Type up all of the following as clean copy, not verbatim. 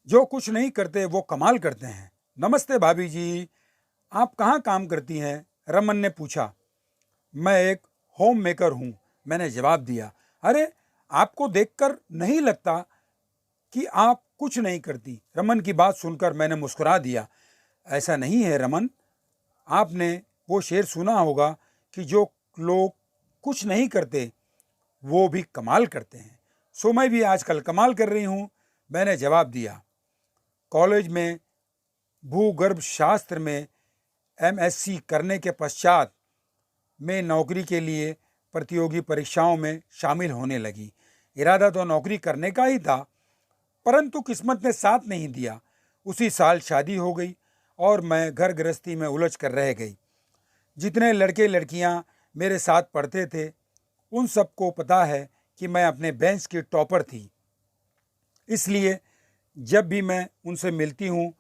जो कुछ नहीं करते वो कमाल करते हैं। नमस्ते भाभी जी, आप कहाँ काम करती हैं? रमन ने पूछा। मैं एक होम मेकर हूँ, मैंने जवाब दिया। अरे, आपको देखकर नहीं लगता कि आप कुछ नहीं करती। रमन की बात सुनकर मैंने मुस्कुरा दिया। ऐसा नहीं है रमन, आपने वो शेर सुना होगा कि जो लोग कुछ नहीं करते वो भी कमाल करते हैं। सो मैं भी आजकल कमाल कर रही हूँ, मैंने जवाब दिया। कॉलेज में भूगर्भ शास्त्र में एमएससी करने के पश्चात मैं नौकरी के लिए प्रतियोगी परीक्षाओं में शामिल होने लगी। इरादा तो नौकरी करने का ही था, परंतु किस्मत ने साथ नहीं दिया। उसी साल शादी हो गई और मैं घर गृहस्थी में उलझ कर रह गई। जितने लड़के लड़कियां मेरे साथ पढ़ते थे उन सबको पता है कि मैं अपने बेंच की टॉपर थी। इसलिए जब भी मैं उनसे मिलती हूँ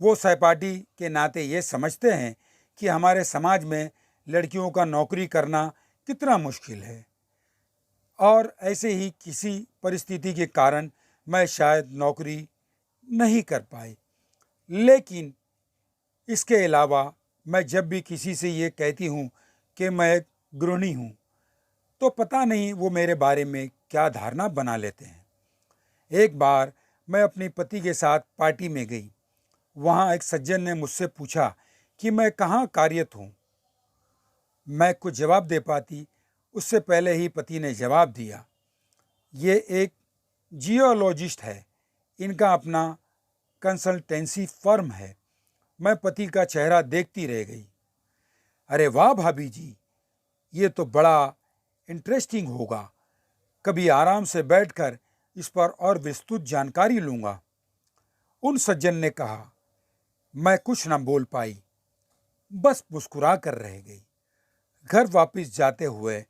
वो सहपाठी के नाते ये समझते हैं कि हमारे समाज में लड़कियों का नौकरी करना कितना मुश्किल है। और ऐसे ही किसी परिस्थिति के कारण मैं शायद नौकरी नहीं कर पाई। लेकिन इसके अलावा मैं जब भी किसी से ये कहती हूँ कि मैं एक गृहिणी हूँ तो पता नहीं वो मेरे बारे में क्या धारणा बना लेते हैं। एक बार मैं अपने पति के साथ पार्टी में गई। वहाँ एक सज्जन ने मुझसे पूछा कि मैं कहाँ कार्यरत हूँ। मैं कुछ जवाब दे पाती उससे पहले ही पति ने जवाब दिया, ये एक जियोलॉजिस्ट है, इनका अपना कंसल्टेंसी फर्म है। मैं पति का चेहरा देखती रह गई। अरे वाह भाभी जी, ये तो बड़ा इंटरेस्टिंग होगा। कभी आराम से बैठकर इस पर और विस्तृत जानकारी लूँगा। उन सज्जन ने कहा। मैं कुछ न बोल पाई, बस मुस्कुरा कर रह गई। घर वापस जाते हुए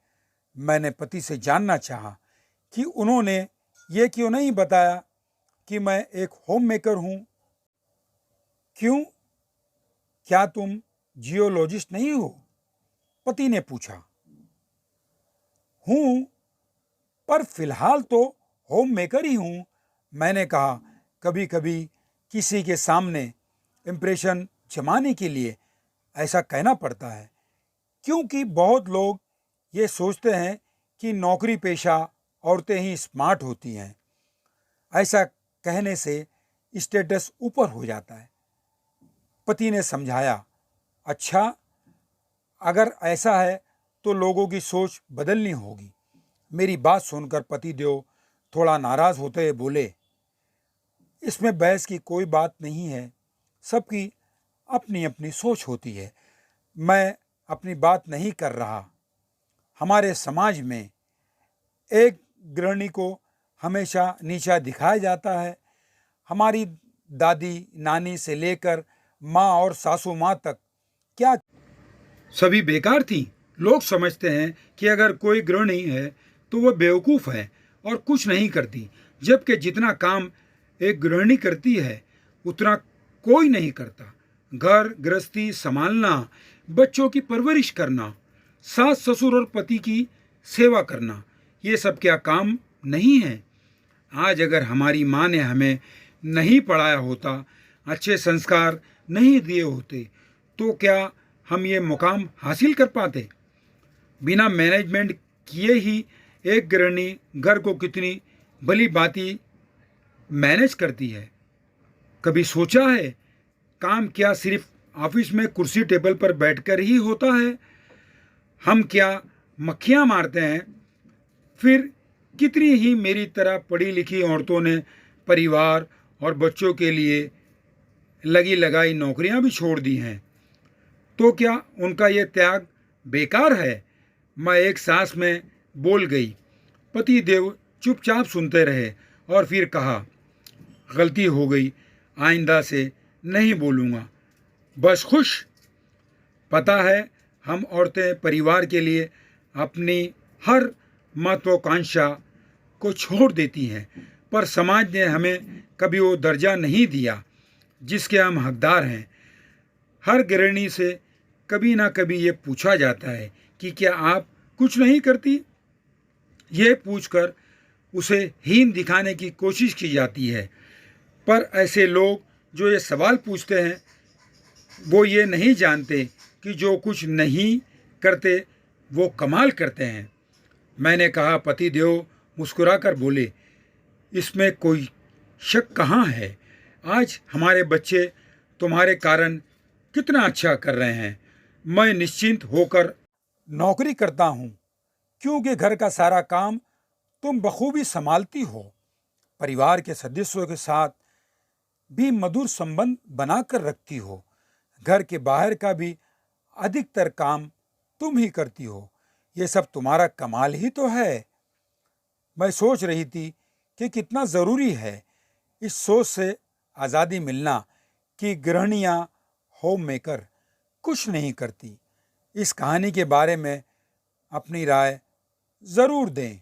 मैंने पति से जानना चाहा कि उन्होंने ये क्यों नहीं बताया कि मैं एक होम मेकर हूँ। क्यों, क्या तुम जियोलॉजिस्ट नहीं हो? पति ने पूछा। हूँ, पर फिलहाल तो होम मेकर ही हूँ, मैंने कहा। कभी कभी किसी के सामने इम्प्रेशन जमाने के लिए ऐसा कहना पड़ता है, क्योंकि बहुत लोग ये सोचते हैं कि नौकरी पेशा औरतें ही स्मार्ट होती हैं। ऐसा कहने से स्टेटस ऊपर हो जाता है। पति ने समझाया। अच्छा, अगर ऐसा है तो लोगों की सोच बदलनी होगी। मेरी बात सुनकर पतिदेव थोड़ा नाराज होते हुए बोले, इसमें बहस की कोई बात नहीं है, सबकी अपनी अपनी सोच होती है। मैं अपनी बात नहीं कर रहा। हमारे समाज में एक गृहिणी को हमेशा नीचा दिखाया जाता है। हमारी दादी नानी से लेकर माँ और सासू माँ तक क्या सभी बेकार थी। लोग समझते हैं कि अगर कोई गृहिणी है तो वह बेवकूफ़ है और कुछ नहीं करती, जबकि जितना काम एक गृहिणी करती है उतना कोई नहीं करता। घर गृहस्थी संभालना, बच्चों की परवरिश करना, सास ससुर और पति की सेवा करना, ये सब क्या काम नहीं है? आज अगर हमारी माँ ने हमें नहीं पढ़ाया होता, अच्छे संस्कार नहीं दिए होते, तो क्या हम ये मुकाम हासिल कर पाते? बिना मैनेजमेंट किए ही एक गृहिणी घर को कितनी भली भांति मैनेज करती है। कभी सोचा है काम क्या सिर्फ ऑफिस में कुर्सी टेबल पर बैठकर ही होता है? हम क्या मक्खियाँ मारते हैं? फिर कितनी ही मेरी तरह पढ़ी लिखी औरतों ने परिवार और बच्चों के लिए लगी लगाई नौकरियां भी छोड़ दी हैं। तो क्या उनका ये त्याग बेकार है? मैं एक सांस में बोल गई। पति देव चुपचाप सुनते रहे और फिर कहा, गलती हो गई, आइंदा से नहीं बोलूँगा। बस खुश। पता है, हम औरतें परिवार के लिए अपनी हर महत्वाकांक्षा को छोड़ देती हैं, पर समाज ने हमें कभी वो दर्जा नहीं दिया जिसके हम हकदार हैं। हर गृहिणी से कभी ना कभी ये पूछा जाता है कि क्या आप कुछ नहीं करती? ये पूछकर उसे हीन दिखाने की कोशिश की जाती है, पर ऐसे लोग जो ये सवाल पूछते हैं वो ये नहीं जानते कि जो कुछ नहीं करते वो कमाल करते हैं। मैंने कहा, पतिदेव मुस्कुराकर बोले, इसमें कोई शक कहाँ है। आज हमारे बच्चे तुम्हारे कारण कितना अच्छा कर रहे हैं। मैं निश्चिंत होकर नौकरी करता हूँ क्योंकि घर का सारा काम तुम बखूबी संभालती हो। परिवार के सदस्यों के साथ भी मधुर संबंध बनाकर रखती हो। घर के बाहर का भी अधिकतर काम तुम ही करती हो। ये सब तुम्हारा कमाल ही तो है। मैं सोच रही थी कि कितना ज़रूरी है इस सोच से आज़ादी मिलना कि गृहिणियाँ होम मेकर कुछ नहीं करती। इस कहानी के बारे में अपनी राय ज़रूर दें।